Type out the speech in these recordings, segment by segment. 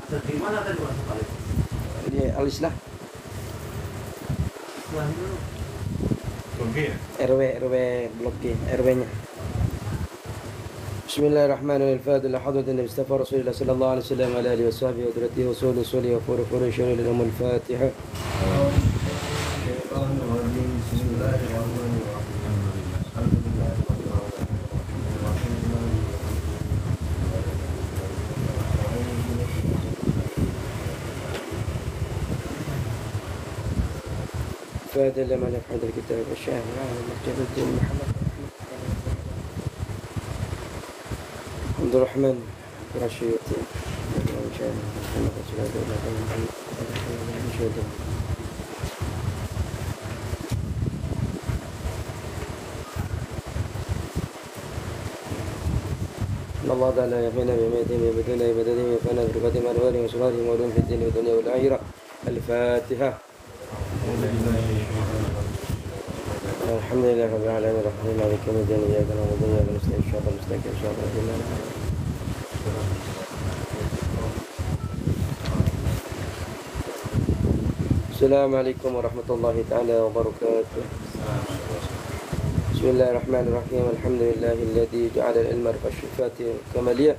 Di mana tadi Pak Sekali? Di Alislah. Oke ya? RW blok G, RW-nya. Bismillahirrahmanirrahim. Al-Fatiha hadratin Nabi Mustafa Rasulullah sallallahu alaihi wasallam wa alihi washabihi wa dratihi wa suli wa furu syaril al-Fatiha. فهذا لما نفعل الكتاب الشاهد على مجد الدين محمد عبد الرحمن رشيد الله تعالى يحمينا بميتهم يبدون يبدونهم يفعلنا بركاتهم أنوارهم وسرارهم وعلوم في الدين والدنيا والآخرة. الفاتحة. الحمد لله رب العالمين الرحمن مالك يوم الدين إياك نعبد وإياك نستعين صراط المستقيم صراط الذين أنعمت عليهم. السلام عليكم ورحمة الله تعالى وبركاته. بسم الله الرحمن الرحيم. الحمد لله الذي جعل العلم رفع الشفاة كمالية.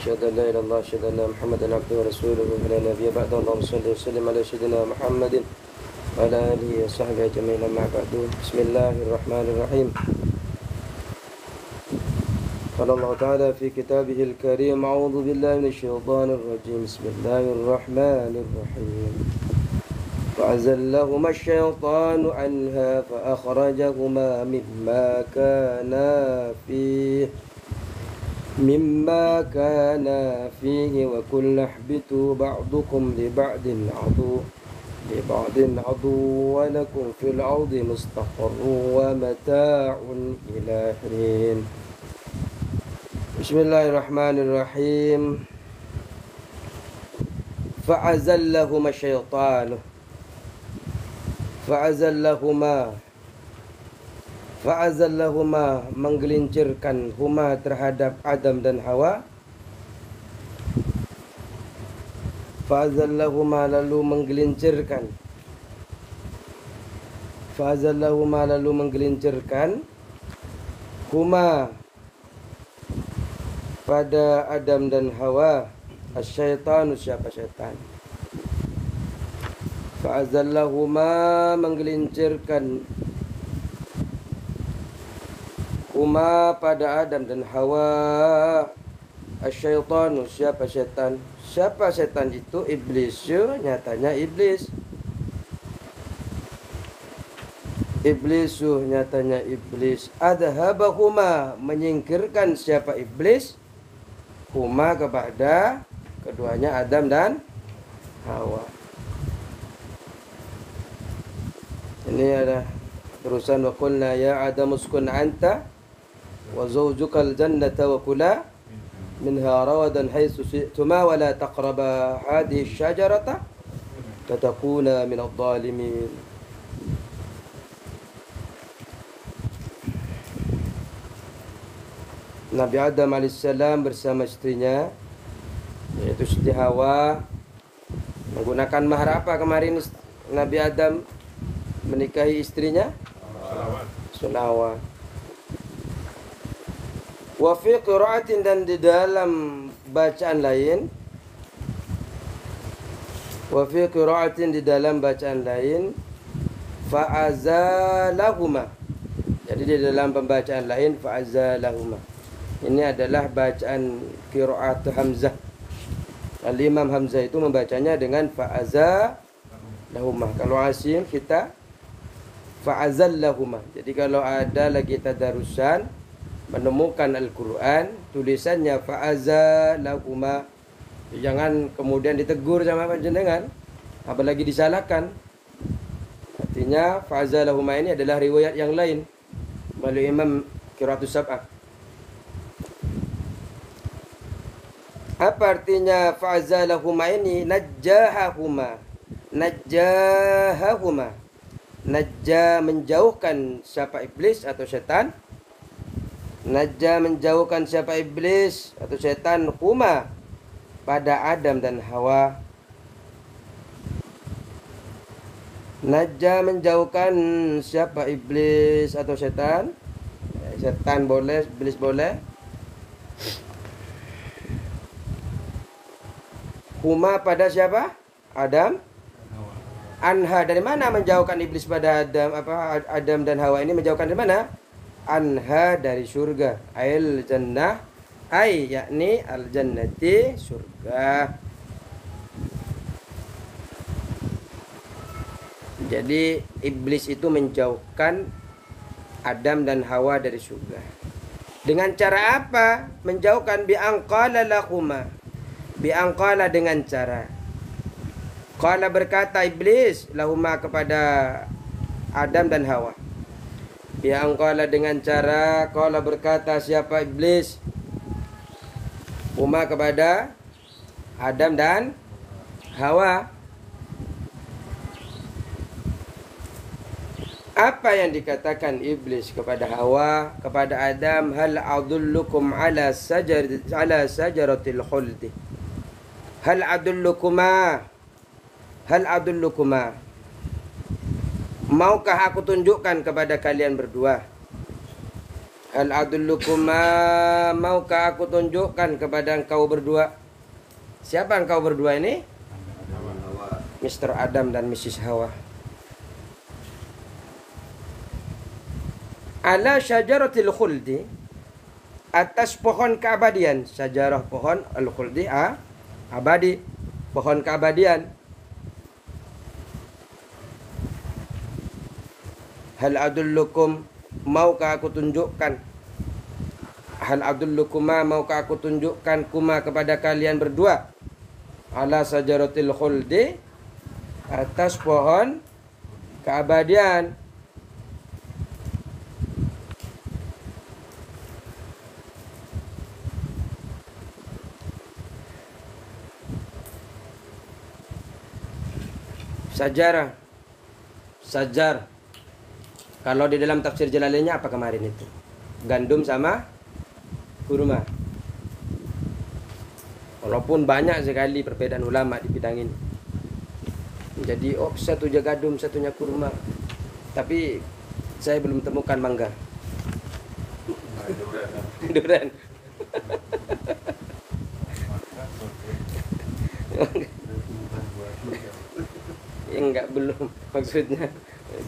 أشهد أن لا إله إلا الله أشهد أن محمدا عبده ورسوله ولا نبي بعده. اللهم صل وسلم على سيدنا محمد وعلى آله وصحبه أجمعين. أما بعد. بسم الله الرحمن الرحيم. قال الله تعالى في كتابه الكريم أعوذ بالله من الشيطان الرجيم بسم الله الرحمن الرحيم. فأزلهما الشيطان عنها فأخرجهما مما كانا فيه وقلنا اهبطوا بعضكم لبعض عدو ولكم في الأرض مستقر ومتاع إلى حين. بسم الله الرحمن الرحيم. فأزلهما الشيطان Fa'azallahuma menggelincirkan huma terhadap Adam dan Hawa. Fa'azallahuma lalu menggelincirkan huma pada Adam dan Hawa. Asy-syaitanu siapa syaitan. Fa'azallahuma menggelincirkan huma pada Adam dan Hawa. Asy-syaitanu siapa syaitan. Siapa syaitan itu? Iblis. Nyatanya iblis. Iblisu nyatanya iblis. Adhabahuma menyingkirkan siapa iblis. Huma kepada keduanya Adam dan Hawa. Ini ada terusan wa qulna ya Adam uskun anta wa zawjukal jannata wa kula minha rawadan haitsu shi'tuma wa la taqraba hadhihi asy-syajarata fatakuna min adh-dhalimin. Nabi Adam alaihissalam bersama istrinya yaitu Siti Hawa menggunakan mahar apa kemarin Nabi Adam menikahi istrinya? Sulawat. Wa fi qira'atin dan di dalam bacaan lain. Wa fi qira'atin di dalam bacaan lain. Fa'azalahuma. Jadi di dalam pembacaan lain fa'azalahuma. Ini adalah bacaan qira'at Hamzah. Al-Imam Hamzah itu membacanya dengan fa'azalahuma. Kalau Asim kita fa'azallahuma. Jadi kalau ada lagi tadarusan menemukan Al-Quran tulisannya fa'azallahuma, jangan kemudian ditegur sama panjenengan apalagi disalahkan. Artinya fa'azallahuma ini adalah riwayat yang lain melalui Imam Qiraatus Sab'ah. Apa artinya fa'azallahuma ini? Najjahahuma. Najja menjauhkan siapa iblis atau setan. Najja menjauhkan siapa iblis atau setan. Huma pada Adam dan Hawa. Najja menjauhkan siapa? Iblis atau setan? Setan boleh, iblis boleh. Huma pada siapa? Adam. Anha, dari mana menjauhkan iblis pada Adam? Adam dan Hawa ini menjauhkan dari mana? Anha, dari surga. Ail jannah, yakni al jannati, surga. Jadi iblis itu menjauhkan Adam dan Hawa dari surga. Dengan cara apa? Menjauhkan bi'angqala lahuma. Bi'angqala, dengan cara. Qala, berkata iblis, lahuma, kepada Adam dan Hawa. Bi'angqala, dengan cara. Qala, berkata siapa? Iblis. Huma, kepada Adam dan Hawa. Apa yang dikatakan iblis kepada Hawa, kepada Adam? Hal adullukum ala sajaratil khuldi. Hal adullukuma. Maukah aku tunjukkan kepada kalian berdua? Hal adullukuma, maukah aku tunjukkan kepada engkau berdua? Siapa engkau berdua ini? Mr. Adam dan Mrs. Hawa. Ala syajaratil khuldi, atas pohon keabadian. Syajarah, pohon, al-khuldi, abadi, pohon keabadian. Hal adullukum, maukah aku tunjukkan? Hal adullukumma, maukah aku tunjukkan kuma, kepada kalian berdua? Ala syajaratil khuldi, atas pohon keabadian. Sajar. Kalau di dalam tafsir Jalalainnya apa kemarin itu? Gandum sama kurma. Walaupun banyak sekali perbedaan ulama di bidang ini. Jadi satunya gandum, satunya kurma. Tapi saya belum temukan mangga. Durian. Enggak, belum, maksudnya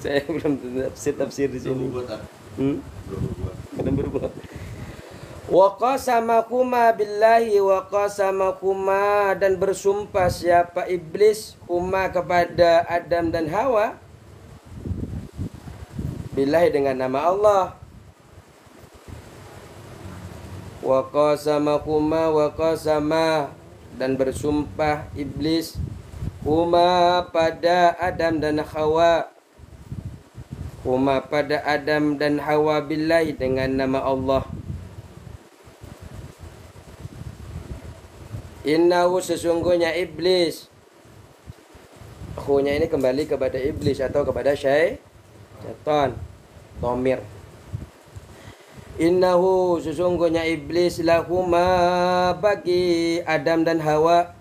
saya belum tafsir di sini. Belum berbuat. Wa qasamakuma billahi wa qasamakuma, dan bersumpah siapa iblis huma, kepada Adam dan Hawa, billahi, dengan nama Allah. Wa qasamakuma wa qasama, dan bersumpah iblis huma, pada Adam dan Hawa. Huma, pada Adam dan Hawa, billahi, dengan nama Allah. Innahu, sesungguhnya iblis. Hunya ini kembali kepada iblis atau kepada syaitan. Dhamir. Innahu, sesungguhnya iblis, lahuma, bagi Adam dan Hawa,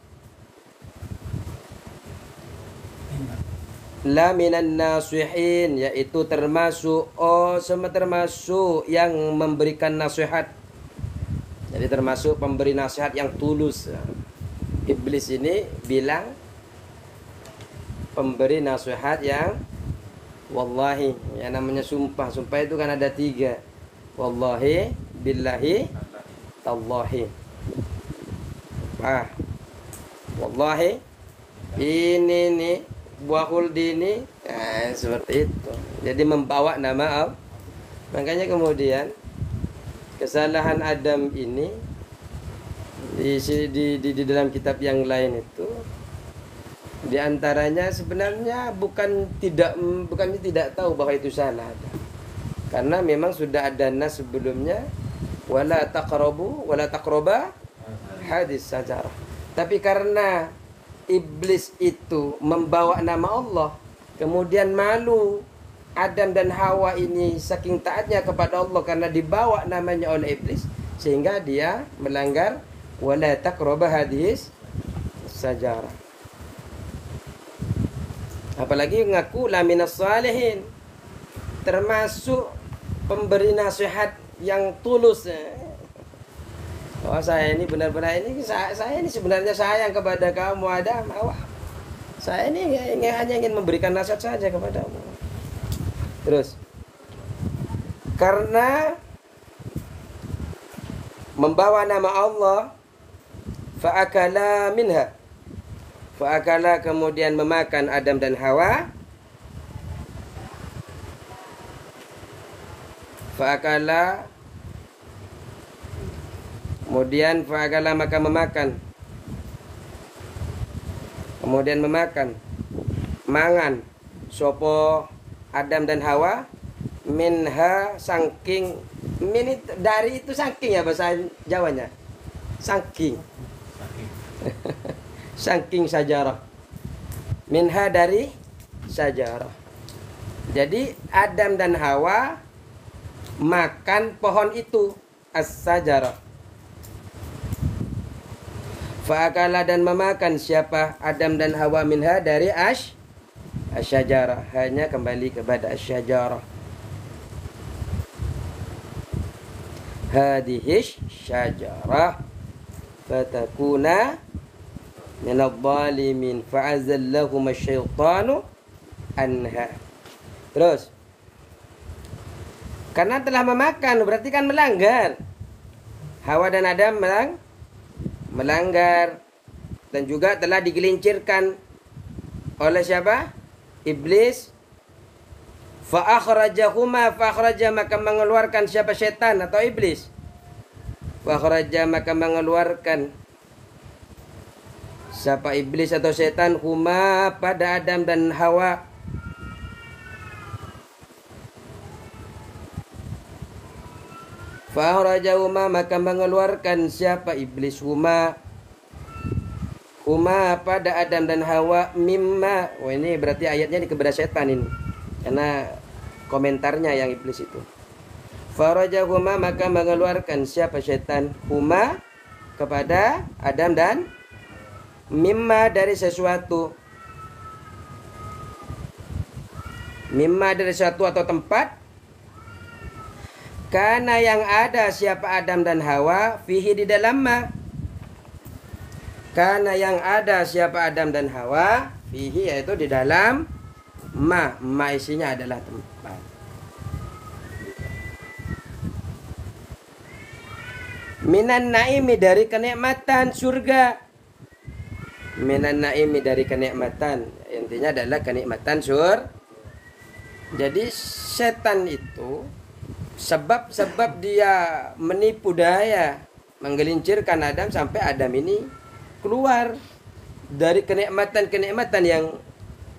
la minan nasihin, yaitu termasuk yang memberikan nasihat. Jadi termasuk pemberi nasihat yang tulus. Iblis ini bilang pemberi nasihat yang wallahi, yang namanya sumpah. Sumpah itu kan ada 3. Wallahi, billahi, tallahi. Wallahi, ini nih buah khuldi ini, seperti itu. Jadi membawa nama Allah. Makanya kemudian kesalahan Adam ini di dalam kitab yang lain itu, di antaranya sebenarnya bukannya tidak tahu bahwa itu salah, karena memang sudah ada nas sebelumnya, wala taqraba hadis sajarah. Tapi karena iblis itu membawa nama Allah, kemudian malu Adam dan Hawa ini saking taatnya kepada Allah karena dibawa namanya oleh iblis, sehingga dia melanggar wala taqrabu hadhis sajarah. Apalagi ngaku la minas salihin, termasuk pemberi nasihat yang tulus. Oh, saya ini benar-benar ini saya ini sebenarnya sayang kepada kamu Adam, Hawa. Saya ini hanya ingin memberikan nasihat saja kepadamu. Terus, karena membawa nama Allah, fa'akala minha, fa'akala kemudian memakan Adam dan Hawa, fa'akala kemudian fa'akala maka memakan, kemudian memakan, mangan sopo Adam dan Hawa minha saking, min dari itu saking ya bahasa Jawanya, saking saking sajarah, minha dari sajarah. Jadi Adam dan Hawa makan pohon itu, as-sajarah. Fa'akala dan memakan siapa Adam dan Hawa minha dari asyajarah, hanya kembali kepada asyajarah. Hadhihi syajarah fatakuna minadh-dhalimin fa'azallahum asyaitanu anha. Terus, karena telah memakan berarti kan melanggar. Hawa dan Adam melanggar, dan juga telah digelincirkan oleh siapa? Iblis. Fa akhrajahuma, fa akhraja maka mengeluarkan siapa? Setan atau iblis. Fa akhraja maka mengeluarkan siapa? Iblis atau setan, huma pada Adam dan Hawa. Fa akhrajahuma maka mengeluarkan siapa? Iblis, huma pada Adam dan Hawa mimma. Oh, ini berarti ayatnya kepada setan ini, karena komentarnya yang iblis itu. Farajahuma maka mengeluarkan siapa? Setan, huma kepada Adam dan mimma dari sesuatu, mimma dari sesuatu atau tempat, karena yang ada siapa Adam dan Hawa fihi di dalam ma, karena yang ada siapa Adam dan Hawa fihi yaitu di dalam ma isinya adalah tempat. Minan naimi dari kenikmatan surga, minan naimi dari kenikmatan, intinya adalah kenikmatan surga. Jadi setan itu sebab dia menipu daya, menggelincirkan Adam sampai Adam ini keluar dari kenikmatan-kenikmatan yang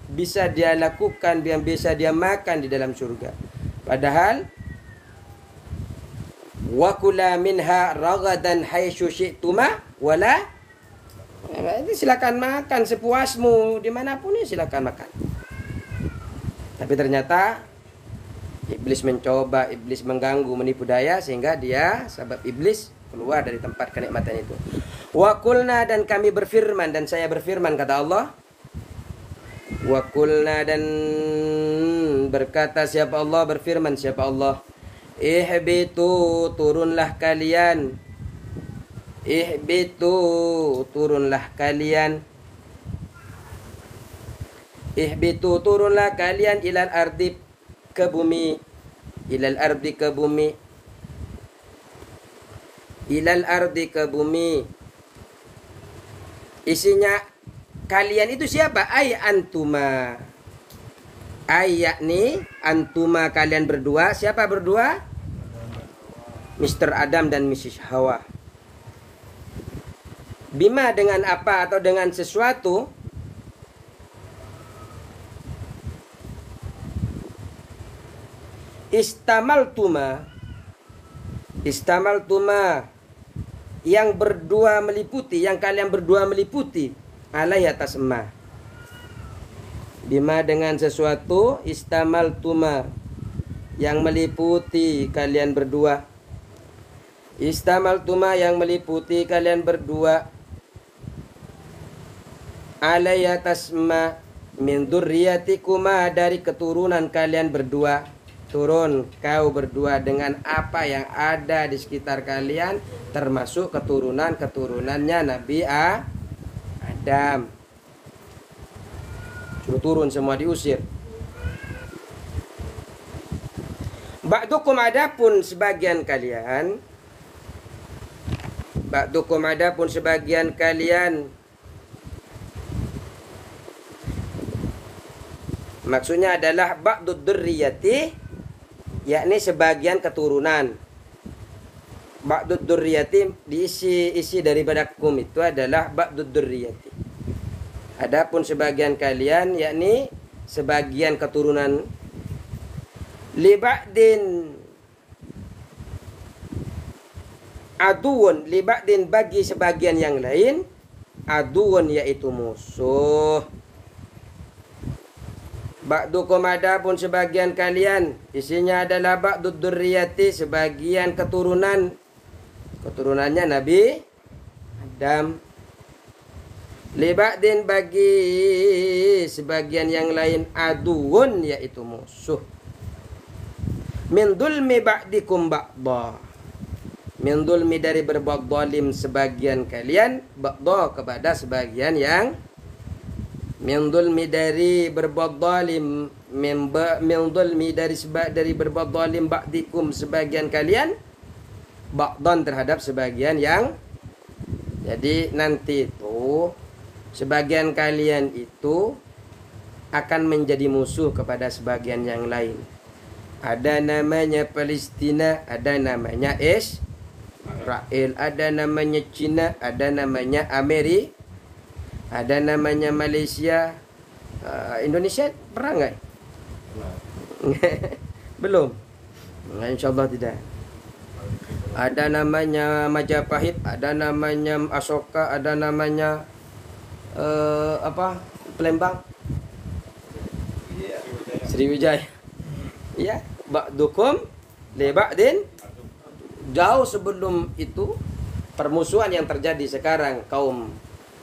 bisa dia lakukan, yang bisa dia makan di dalam surga. Padahal wa kula minha ragadan haitsu syi'tuma wala, itu silakan makan sepuasmu dimanapun ya, silakan makan. Tapi ternyata iblis mencoba, iblis mengganggu, menipu daya, sehingga dia sebab iblis keluar dari tempat kenikmatan itu. Wa qulna dan kami berfirman, dan saya berfirman kata Allah. Wa qulna dan berkata siapa Allah, berfirman siapa Allah. Ihbitu turunlah kalian. Ihbitu turunlah kalian. Ihbitu turunlah kalian ilal ardi ke bumi, ilal ardi ke bumi, ilal ardi ke bumi. Isinya kalian itu siapa? Ay antuma, ay yakni antuma kalian berdua. Siapa berdua? Mr. Adam dan Mrs. Hawa. Bima dengan apa atau dengan sesuatu? Istamaltuma yang berdua meliputi, yang kalian berdua meliputi alai atas ma. Bima dengan sesuatu, istamaltuma yang meliputi kalian berdua. Istamaltuma yang meliputi kalian berdua, alaiya tasma min dzurriyyatikuma dari keturunan kalian berdua. Turun kau berdua dengan apa yang ada di sekitar kalian, termasuk keturunannya Nabi Adam. Suruh turun semua, diusir. Ba'dukum adapun sebagian kalian, maksudnya adalah ba'dud dzurriyyati, yakni sebagian keturunan. Ba'dud dzurriyyati isi daripada kum itu adalah ba'dud dzurriyyati. Adapun sebagian kalian yakni sebagian keturunan. Li ba'din aduun, li ba'din bagi sebagian yang lain, aduun yaitu musuh. Ba'dukum adapun sebagian kalian, isinya adalah ba'dud dzurriyyati sebagian keturunannya Nabi Adam. Li ba'din bagi sebagian yang lain, aduun yaitu musuh. Min dzulmi ba'dikum ba'dha, min dzulmi dari berbuat zalim sebagian kalian, ba'dha kepada sebagian yang, min dzulmi dari berbuat zalim, min dzulmi dari berbuat zalim ba'dikum sebagian kalian, ba'dhan terhadap sebagian yang. Jadi nanti itu sebagian kalian itu akan menjadi musuh kepada sebagian yang lain. Ada namanya Palestina, ada namanya Israel, ada namanya Cina, ada namanya Amerika, ada namanya Malaysia. Indonesia perang nggak? Belum. Nah, insyaallah tidak. Ada namanya Majapahit, ada namanya Asoka, ada namanya Palembang, Sriwijaya. Ya, ba'dukum li ba'din. Jauh sebelum itu permusuhan yang terjadi sekarang kaum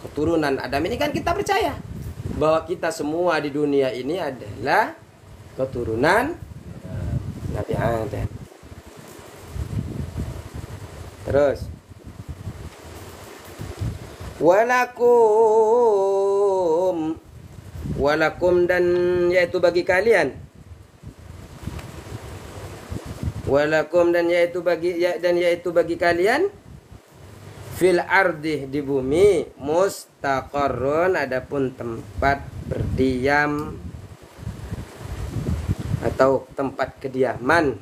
keturunan Adam ini, kan kita percaya bahwa kita semua di dunia ini adalah keturunan Nabi Adam. Terus walakum dan yaitu bagi kalian, walakum dan yaitu bagi kalian, fil ardi di bumi, mustaqarrun adapun tempat berdiam atau tempat kediaman.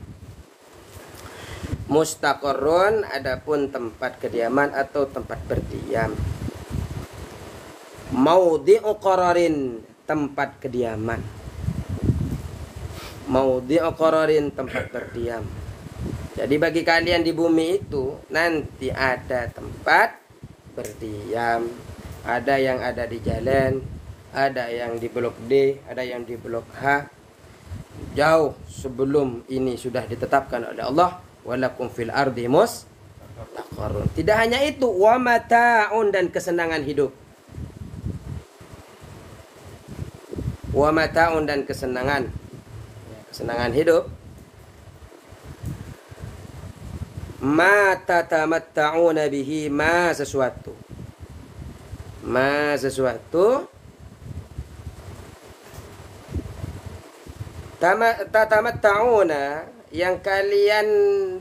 Mustaqarrun adapun tempat kediaman atau tempat berdiam. Maudhi'u qararin tempat kediaman. Maudhi'u qararin tempat berdiam. Jadi bagi kalian di bumi itu nanti ada tempat berdiam. Ada yang ada di jalan, ada yang di blok D, ada yang di blok H. Jauh sebelum ini sudah ditetapkan oleh Allah. Walakum fil ardi mustaqarrun. Tidak hanya itu, wa mata'un dan kesenangan hidup. Wa mata'un dan kesenangan hidup. Ma tatamatta'una bihi, ma sesuatu. Ma sesuatu. Tatamatta'una yang kalian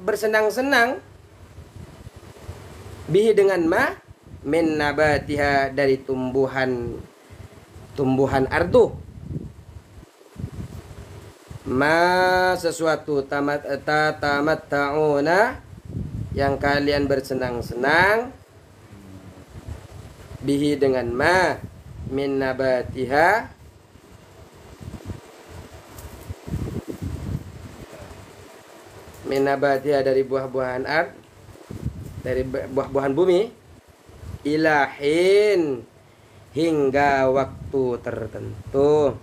bersenang-senang, bihi dengan ma, min nabatiha dari tumbuhan ardu. Ma sesuatu tatamatta'una yang kalian bersenang-senang, bihi dengan ma, min nabatiha dari buah-buahan dari buah-buahan bumi, ilahin hingga waktu tertentu,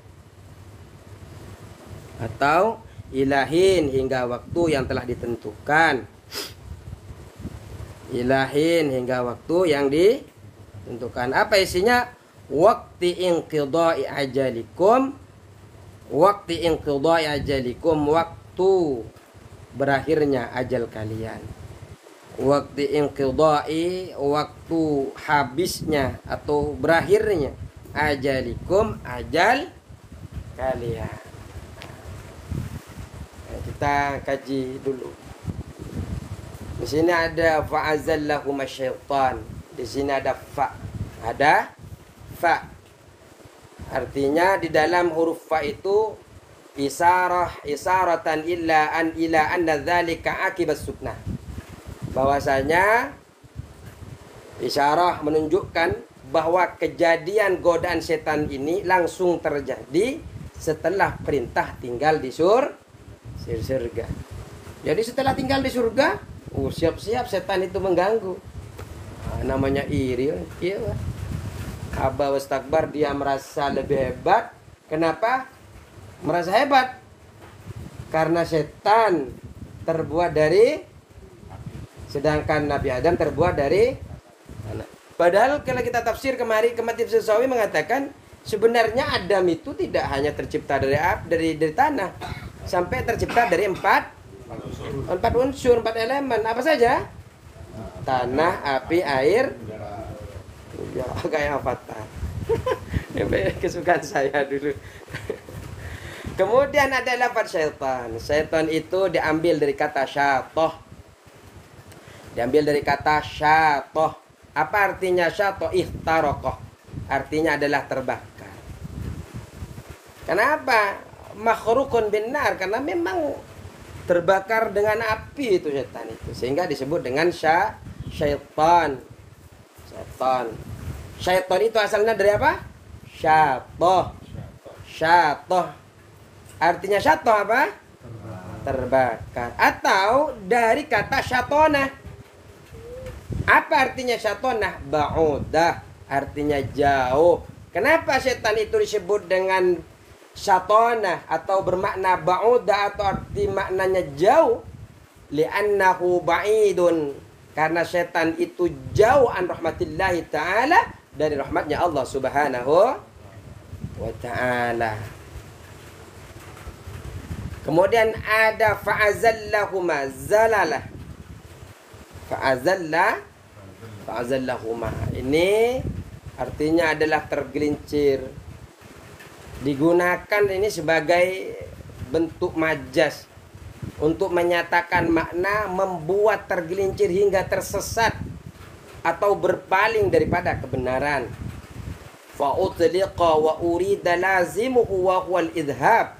atau ilahin hingga waktu yang telah ditentukan. ilahin hingga waktu yang ditentukan. Apa isinya? Waqti inqidha'i ajalikum, waqti inqidha'i ajalikum, waktu berakhirnya ajal kalian. Waqti inqidha'i, waktu habisnya atau berakhirnya ajalikum, ajal kalian. Nah, kita kaji dulu. Di sini ada fa'azallahum asyaitan. Di sini ada fa. Ada fa. Artinya di dalam huruf fa itu isaratan ila anna dzalika akibat suknah. Bahwasanya isyarah menunjukkan bahwa kejadian godaan setan ini langsung terjadi setelah perintah tinggal di surga. Jadi setelah tinggal di surga, siap-siap setan itu mengganggu. Namanya iri, iya. Aba wastakbar, dia merasa lebih hebat. Kenapa merasa hebat? Karena setan terbuat dari, sedangkan Nabi Adam terbuat dari tanah. Padahal kalau kita tafsir kemarin, Tafsir Sawi mengatakan sebenarnya Adam itu tidak hanya tercipta dari tanah, sampai tercipta dari empat unsur, 4 elemen. Apa saja? Tanah, api, air, ya, kayak Avatar. Kesukaan saya dulu. Kemudian ada lafaz syaitan. Syaitan itu diambil dari kata syatoh. Diambil dari kata syatoh. Apa artinya syatoh? Ihtarokoh. Artinya adalah terbakar. Kenapa? Makhrukun binnar. Karena memang terbakar dengan api itu setan itu. Sehingga disebut dengan syaitan. Syaitan. Syaitan itu asalnya dari apa? Syatoh. Syatoh. Artinya syatoh apa? Terbakar. Atau dari kata syatona. Apa artinya syatona? Ba'udah. Artinya jauh. Kenapa setan itu disebut dengan syatona atau bermakna ba'udah atau arti maknanya jauh? Li'annahu ba'idun. Karena setan itu jauh an rahmatillahi ta'ala, dari rahmatnya Allah subhanahu wa ta'ala. Kemudian ada fa'azallahuma, zalalah. Fa'azallahuma. Ini artinya adalah tergelincir. Digunakan ini sebagai bentuk majas untuk menyatakan makna membuat tergelincir hingga tersesat atau berpaling daripada kebenaran. Fa utliqa wa urida lazimuhu wa huwal idhab.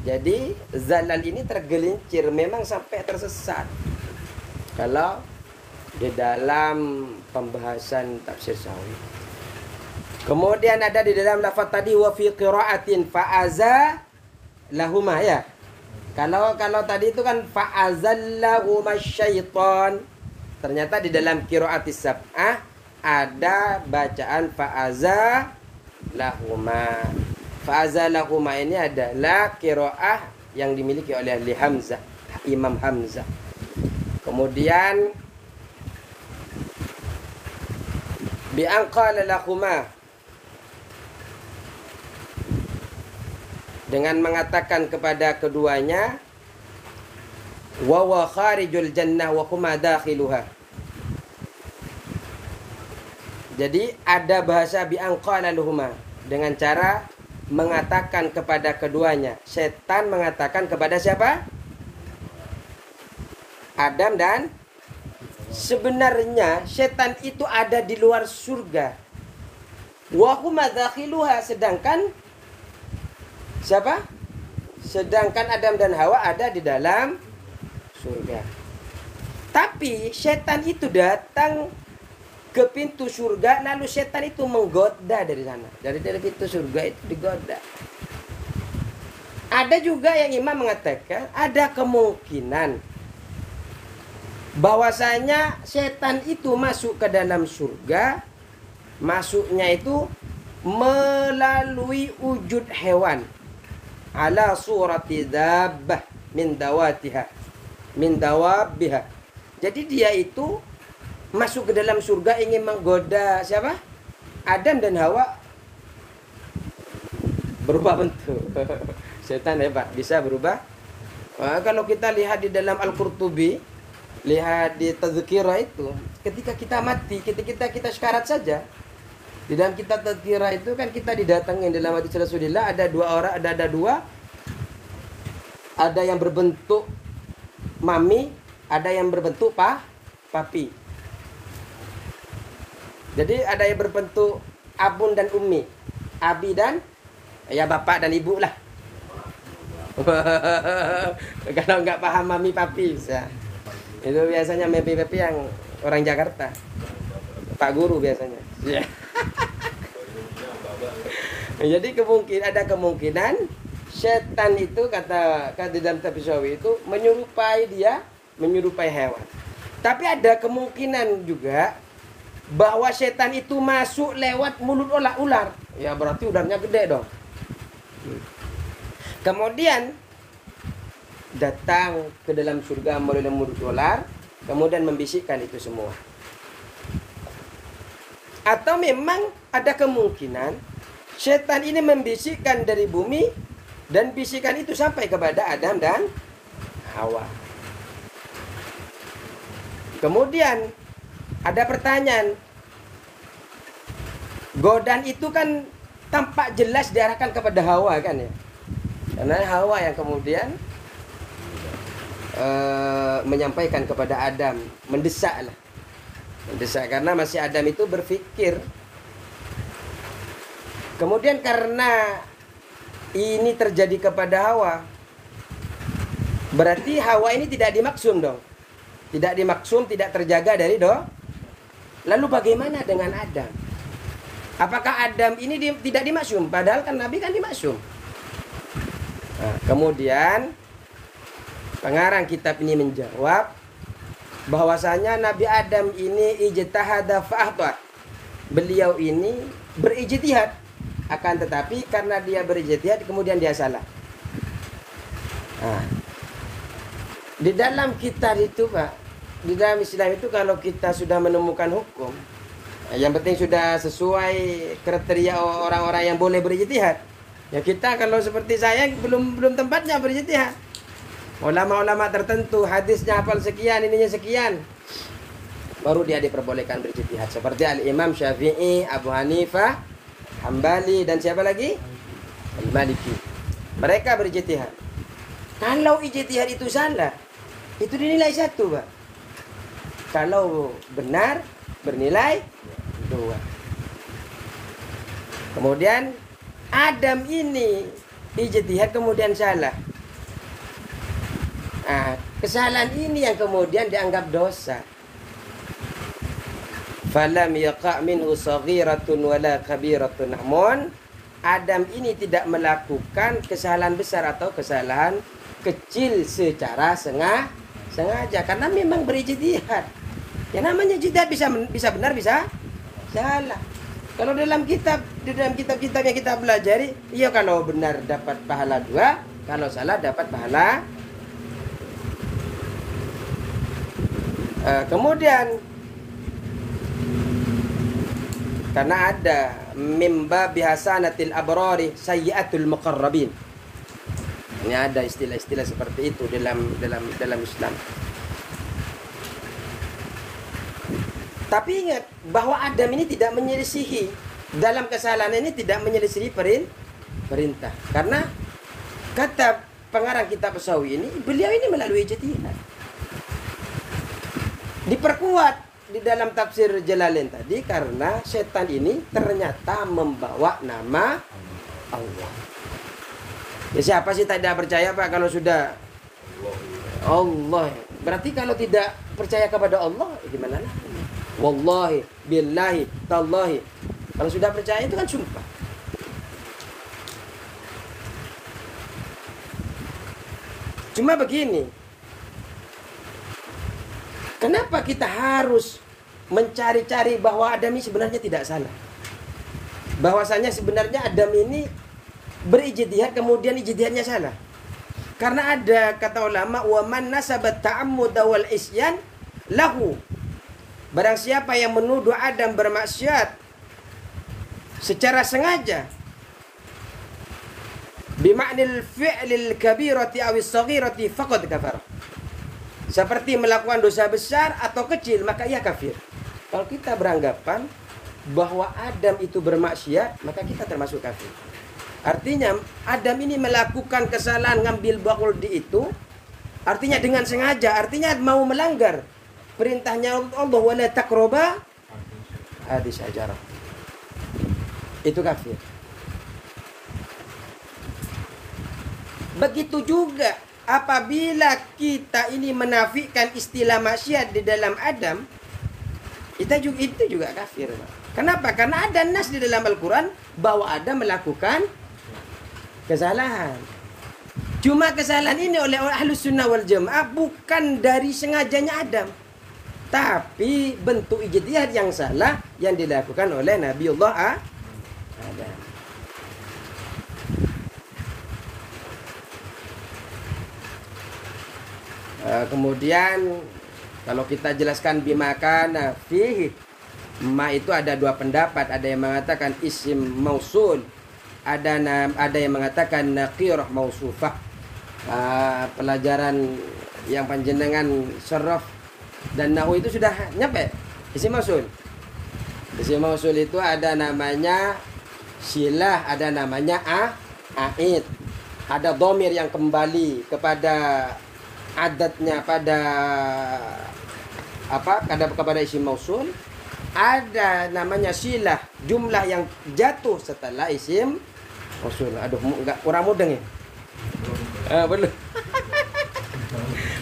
Jadi zalal ini tergelincir memang sampai tersesat. Kalau di dalam pembahasan tafsir Sawi. Kemudian ada di dalam lafaz tadi wa fi qiraatin fa'aza lahuma, ya. Kalau tadi itu kan fa'azallahuma syaitan. Ternyata di dalam qiraatis sab'ah ada bacaan fa'aza lahuma. Fa'aza lahuma ini adalah qiraah yang dimiliki oleh ahli Hamzah, Imam Hamzah. Kemudian bi an qala lahuma, dengan mengatakan kepada keduanya, wa wa kharijul jannah wa huma dakhiluha. Jadi ada bahasa bi an qala lahuma dengan cara mengatakan kepada keduanya. Setan mengatakan kepada siapa? Adam dan sebenarnya setan itu ada di luar surga. Wa huma dakhiluha, sedangkan siapa? Sedangkan Adam dan Hawa ada di dalam surga. Tapi setan itu datang ke pintu surga, lalu setan itu menggoda dari sana. Dari pintu surga itu digoda. Ada juga yang imam mengatakan ada kemungkinan bahwasanya setan itu masuk ke dalam surga, masuknya itu melalui wujud hewan. Ala surati dabbah min dawatiha, min dawabiha. Jadi dia itu masuk ke dalam surga ingin menggoda siapa? Adam dan Hawa, berubah bentuk. Setan hebat, bisa berubah. Kalau kita lihat di dalam Al-Qurtubi, lihat di Tazkirah itu, ketika kita mati, ketika kita sekarat saja, di dalam kitab Tazkirah itu kan kita didatangin dalam hadis Rasulullah, ada dua orang, ada dua, ada yang berbentuk mami, ada yang berbentuk papi. Jadi ada yang berbentuk abun dan ummi, abi dan ya bapak dan ibu lah. Kalau nggak paham mami papi bisa. Itu biasanya mami papi yang orang Jakarta, Pak Guru biasanya. Yeah. Jadi ada kemungkinan setan itu kata di dalam Tabisawi itu menyerupai hewan. Tapi ada kemungkinan juga bahwa setan itu masuk lewat mulut ular. Ya berarti ularnya gede dong. Kemudian datang ke dalam surga melalui mulut ular, kemudian membisikkan itu semua. Atau memang ada kemungkinan setan ini membisikkan dari bumi dan bisikan itu sampai kepada Adam dan Hawa. Kemudian ada pertanyaan, godaan itu kan tampak jelas diarahkan kepada Hawa kan ya? Karena Hawa yang kemudian menyampaikan kepada Adam, mendesak karena masih Adam itu berpikir. Kemudian karena ini terjadi kepada Hawa, berarti Hawa ini tidak dimaksum dong. Tidak dimaksum, tidak terjaga dari Lalu bagaimana dengan Adam? Apakah Adam ini tidak dimaksum? Padahal kan Nabi kan dimaksum. Nah, kemudian pengarang kitab ini menjawab bahwasanya Nabi Adam ini ijtihada fa'ahta. Beliau ini berijtihad, akan tetapi karena dia berijtihad kemudian dia salah. Nah, di dalam kitab itu Pak, di dalam Islam itu kalau kita sudah menemukan hukum, yang penting sudah sesuai kriteria orang-orang yang boleh berijtihad. Ya kita kalau seperti saya belum tempatnya berijtihad. Ulama-ulama tertentu hadisnya hafal sekian, ininya sekian, baru dia diperbolehkan berijtihad. Seperti Al-Imam Syafi'i, Abu Hanifah, Hambali dan siapa lagi? Al-Maliki. Mereka berijtihad. Kalau ijtihad itu salah, itu dinilai 1, Pak. Kalau benar bernilai 2. Kemudian Adam ini ijtihad kemudian salah. Nah, kesalahan ini yang kemudian dianggap dosa. Falam yaqa' minhu saghiratun wala kabiratun. Namun Adam ini tidak melakukan kesalahan besar atau kesalahan kecil secara sengaja karena memang berijtihad. Ya namanya ijtihad bisa benar bisa salah. Kalau dalam kitab-kitab yang kita pelajari, iya kalau benar dapat pahala 2, kalau salah dapat pahala. Kemudian karena ada mimba bihasanatil abrari sayyiatul muqarrabin. Ini ada istilah-istilah seperti itu dalam Islam. Tapi ingat bahwa Adam ini tidak menyelisihi, dalam kesalahan ini tidak menyelisihi perintah. Karena kata pengarang kitab Sawi ini, beliau ini melalui ijtihad. Diperkuat di dalam tafsir Jalalain tadi karena setan ini ternyata membawa nama Allah. Ya siapa sih tidak percaya Pak kalau sudah Allah? Berarti kalau tidak percaya kepada Allah gimana lah? Wallahi, billahi, tallahi. Kalau sudah percaya itu kan sumpah. Cuma begini, kenapa kita harus mencari-cari bahwa Adam ini sebenarnya tidak salah? Bahwasanya sebenarnya Adam ini berijtihad kemudian ijtihadnya salah. Karena ada kata ulama wa man nasabat ta'ammud wal isyan lahu. Barang siapa yang menuduh Adam bermaksiat secara sengaja, bima'nil fi'lil kabirati awis saghirati faqad kafar. Seperti melakukan dosa besar atau kecil, maka ia kafir. Kalau kita beranggapan bahwa Adam itu bermaksiat, maka kita termasuk kafir. Artinya Adam ini melakukan kesalahan ngambil bakuldi itu, artinya dengan sengaja, artinya mau melanggar perintahnya Allah, wala taqraba hadis syajarah. Itu kafir. Begitu juga apabila kita ini menafikan istilah maksiat di dalam Adam, itu juga kafir. Kenapa? Karena ada nas di dalam Al-Quran bahwa Adam melakukan kesalahan. Cuma kesalahan ini oleh Ahlus Sunnah wal Jamaah bukan dari sengajanya Adam, tapi bentuk ijtihad yang salah yang dilakukan oleh Nabiullah Adam. Kemudian kalau kita jelaskan bimakana fihi, ma itu ada dua pendapat. Ada yang mengatakan isim mausul, ada yang mengatakan nakirah mausufah. Pelajaran yang panjenengan syaraf dan nahwu itu sudah nyampe. Isim mausul. Isim mausul itu ada namanya silah, ada namanya a'id. Ada dhamir yang kembali kepada adatnya pada kepada isim mausul. Ada namanya silah, jumlah yang jatuh setelah isim mausul. Aduh, enggak kurang mudeng ya? Belum.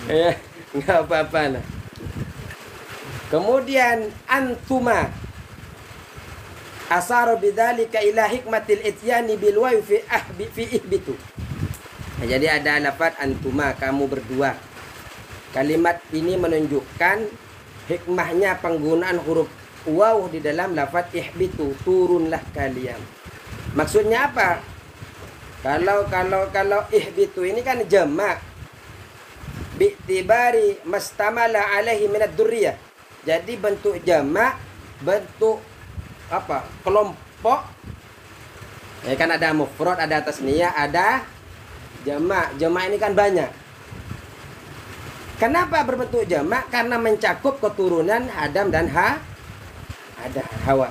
Ya, enggak apa-apa lah. Kemudian antuma asara bidzalika ila hikmatil ityani bil wa fi ihbitu. Nah, jadi ada lafaz antuma, kamu berdua. Kalimat ini menunjukkan hikmahnya penggunaan huruf waw di dalam lafaz ihbitu, turunlah kalian. Maksudnya apa? Kalau ihbitu ini kan jamak bi'tibari mastamala alaihi minad durriyah. Jadi bentuk jamak, bentuk apa? Kelompok. Ya kan ada mufrad, ada tasniyah, ada jamak. Jamak ini kan banyak. Kenapa berbentuk jamak? Karena mencakup keturunan Adam dan Hawa.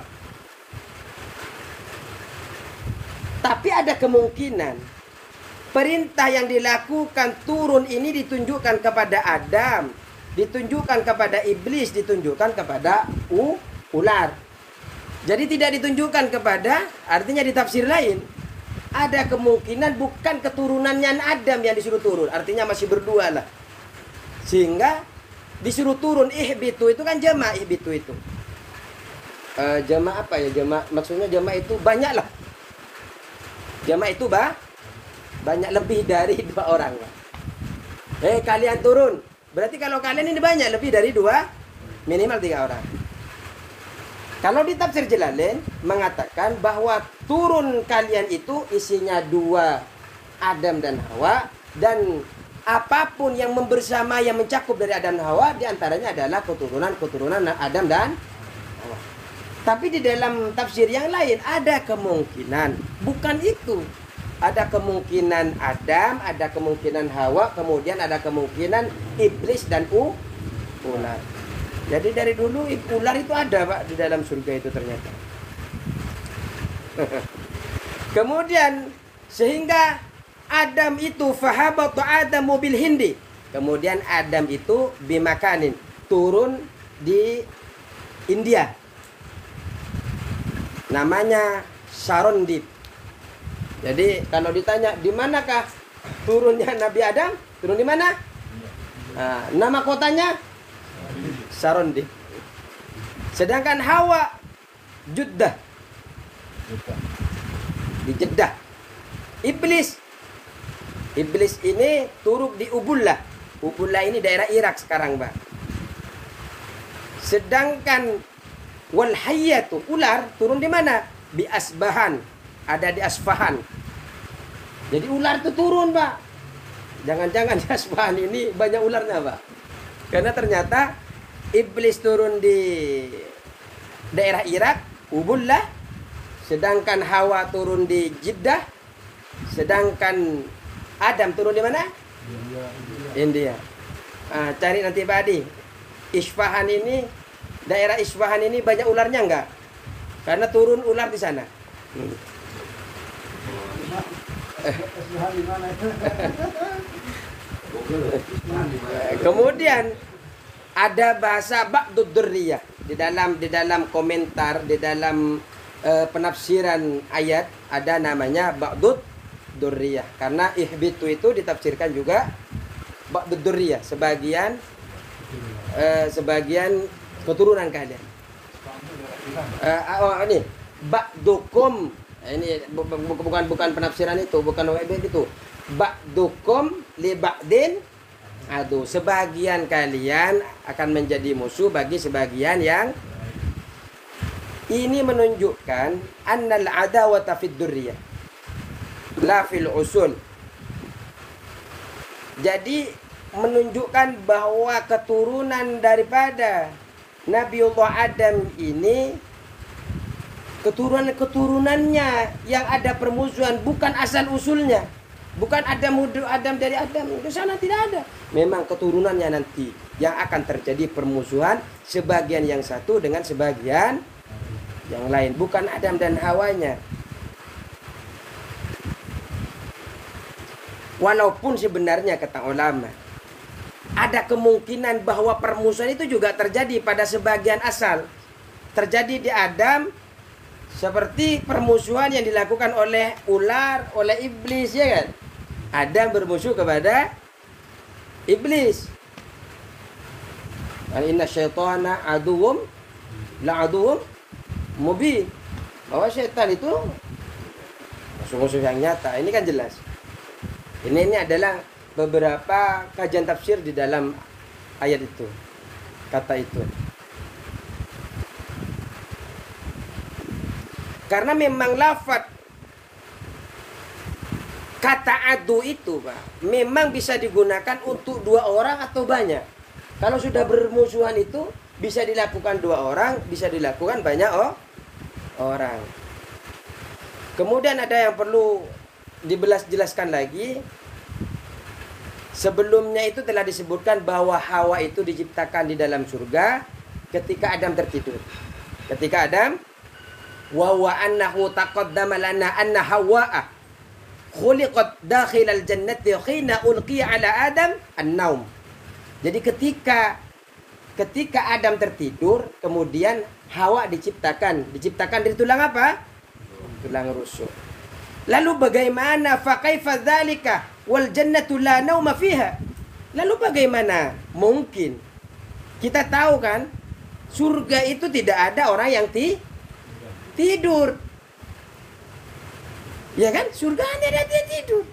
Tapi ada kemungkinan perintah yang dilakukan turun ini ditunjukkan kepada Adam, ditunjukkan kepada iblis, ditunjukkan kepada ular. Jadi tidak ditunjukkan kepada, artinya di tafsir lain ada kemungkinan bukan keturunannya Adam yang disuruh turun, artinya masih berdua lah. Sehingga disuruh turun ihbitu itu kan jamak, ihbitu itu. Jamak apa ya? Jamak maksudnya jamak itu banyak lah. Jamak itu banyak, lebih dari 2 orang. Kalian turun. Berarti kalau kalian ini banyak, lebih dari 2, minimal 3 orang. Kalau di tafsir Jalalain mengatakan bahwa turun kalian itu isinya 2, Adam dan Hawa, dan apapun yang membersama yang mencakup dari Adam dan Hawa diantaranya adalah keturunan Adam dan Hawa. Tapi di dalam tafsir yang lain ada kemungkinan bukan itu. Ada kemungkinan Adam, ada kemungkinan Hawa, kemudian ada kemungkinan iblis dan ular. Jadi dari dulu ular itu ada, Pak, di dalam surga itu ternyata. Kemudian sehingga Adam itu fahabatu Adamu bil hindi. Kemudian Adam itu bimakanin, turun di India. Namanya Sarondip. Jadi kalau ditanya di manakah turunnya Nabi Adam? Turun di mana? Nama kotanya Sarondip. Sedangkan Hawa Jeddah. Di Jeddah. Iblis ini turun di Ubullah. Ubullah ini daerah Irak sekarang, Pak. Sedangkan wal hayyatu, ular, turun di mana? Di Asbahan. Ada di Asfahan. Jadi ular itu turun, Pak. Jangan-jangan di Asfahan ini banyak ularnya, Pak. Karena ternyata Iblis turun di daerah Irak, Ubullah. Sedangkan Hawa turun di Jeddah. Sedangkan Adam turun di mana? India. Cari nanti Pak Adi. Isfahan ini, daerah Isfahan ini banyak ularnya enggak? Karena turun ular di sana. Kemudian ada bahasa ba'dud durriyah di dalam komentar, di dalam penafsiran ayat ada namanya ba'dud durriyah. Karena ihbitu itu ditafsirkan juga ba'dud durriyah, sebagian keturunan kalian. Ini ba'dukum, ini bukan penafsiran itu, bukan itu. Ba'dukum li ba'din adu. Sebagian kalian akan menjadi musuh bagi sebagian yang. Ini menunjukkan annal adawata fid durriyah la fil usul. Jadi menunjukkan bahwa keturunan daripada Nabiullah Adam ini, keturunannya yang ada permusuhan, bukan asal usulnya. Bukan Adam dari Adam, di sana tidak ada. Memang keturunannya nanti yang akan terjadi permusuhan, sebagian yang satu dengan sebagian yang lain. Bukan Adam dan Hawanya. Walaupun sebenarnya kata ulama, ada kemungkinan bahwa permusuhan itu juga terjadi pada sebagian asal. Terjadi di Adam, seperti permusuhan yang dilakukan oleh ular, oleh iblis, ya kan? Adam bermusuh kepada iblis. Inna syaitana aduwwum la'aduwwum mubin. Bahwa syaitan itu musuh-musuh yang nyata. Ini kan jelas. Ini adalah beberapa kajian tafsir di dalam ayat itu, kata itu. Karena memang lafaz kata adu itu, Pak, memang bisa digunakan untuk dua orang atau banyak. Kalau sudah bermusuhan itu bisa dilakukan dua orang, bisa dilakukan banyak orang. Kemudian ada yang perlu jelaskan lagi. Sebelumnya itu telah disebutkan bahwa Hawa itu diciptakan di dalam surga ketika Adam tertidur. Ketika Adam, wa annahu taqaddama lana anna Hawwa'a khuliqat dakhilal jannati khina ulqiya ala Adam an-naum. Jadi ketika Adam tertidur, kemudian Hawa diciptakan dari tulang apa? Tulang rusuk. Lalu bagaimana fa kaifa dzalika wal jannatu la nauma fiha? Lalu bagaimana mungkin? Kita tahu kan, surga itu tidak ada orang yang tidur. Ya kan? Surga hanya ada dia tidur.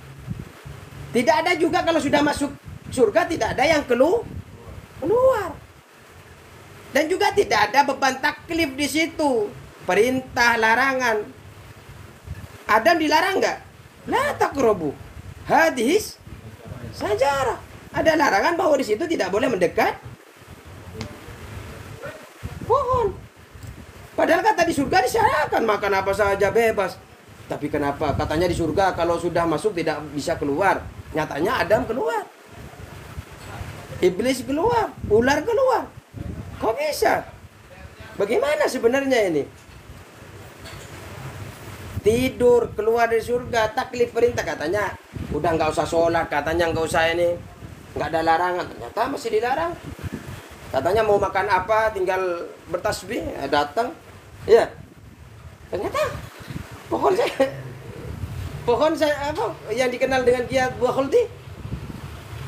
Tidak ada juga kalau sudah masuk surga tidak ada yang keluar. Dan juga tidak ada beban taklif di situ. Perintah, larangan. Adam dilarang enggak? La taqrabu hadhis sajarah. Ada larangan bahwa di situ tidak boleh mendekat pohon. Padahal kata di surga disyaratkan makan apa saja bebas. Tapi kenapa katanya di surga kalau sudah masuk tidak bisa keluar? Nyatanya Adam keluar. Iblis keluar, ular keluar. Kok bisa? Bagaimana sebenarnya ini? Tidur, keluar dari surga, taklif perintah katanya udah nggak usah sholat, katanya nggak usah ini, nggak ada larangan, ternyata masih dilarang. Katanya mau makan apa tinggal bertasbih, datang, ya ternyata pohon saya apa yang dikenal dengan giat buah khuldi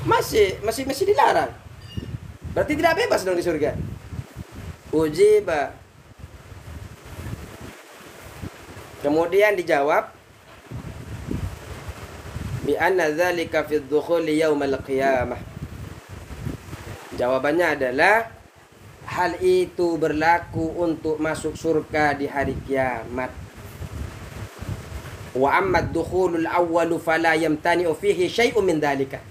masih dilarang. Berarti tidak bebas dong di surga. Ujiba. Kemudian dijawab bi anna dzalika fi dhukhuli yaumil qiyamah. Jawabannya adalah hal itu berlaku untuk masuk surga di hari kiamat. Wa amma ad-dukhulul awwalu fala yamtani'u fihi syai'un min dzalika.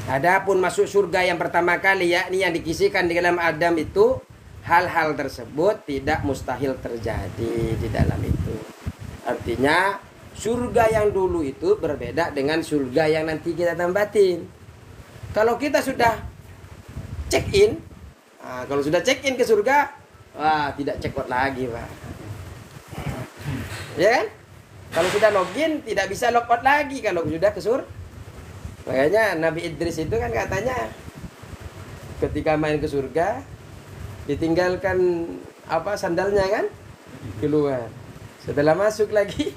Adapun masuk surga yang pertama kali, yakni yang dikisihkan di dalam Adam itu, hal-hal tersebut tidak mustahil terjadi di dalam itu. Artinya surga yang dulu itu berbeda dengan surga yang nanti kita tempatin. Kalau kita sudah check in, kalau sudah check in ke surga, wah tidak check out lagi, Pak. Ya kan? Kalau sudah login tidak bisa log out lagi kalau sudah ke surga. Makanya Nabi Idris itu kan katanya ketika main ke surga ditinggalkan sandalnya kan keluar. Setelah masuk lagi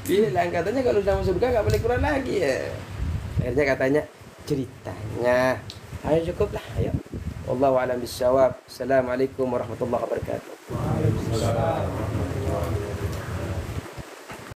bilang katanya kalau sudah masuk surga nggak boleh keluar lagi ya. Akhirnya katanya ceritanya. Ayo cukuplah, ayo. Wallahu a'lam bishawab. Assalamualaikum warahmatullahi wabarakatuh. Waalaikumsalam.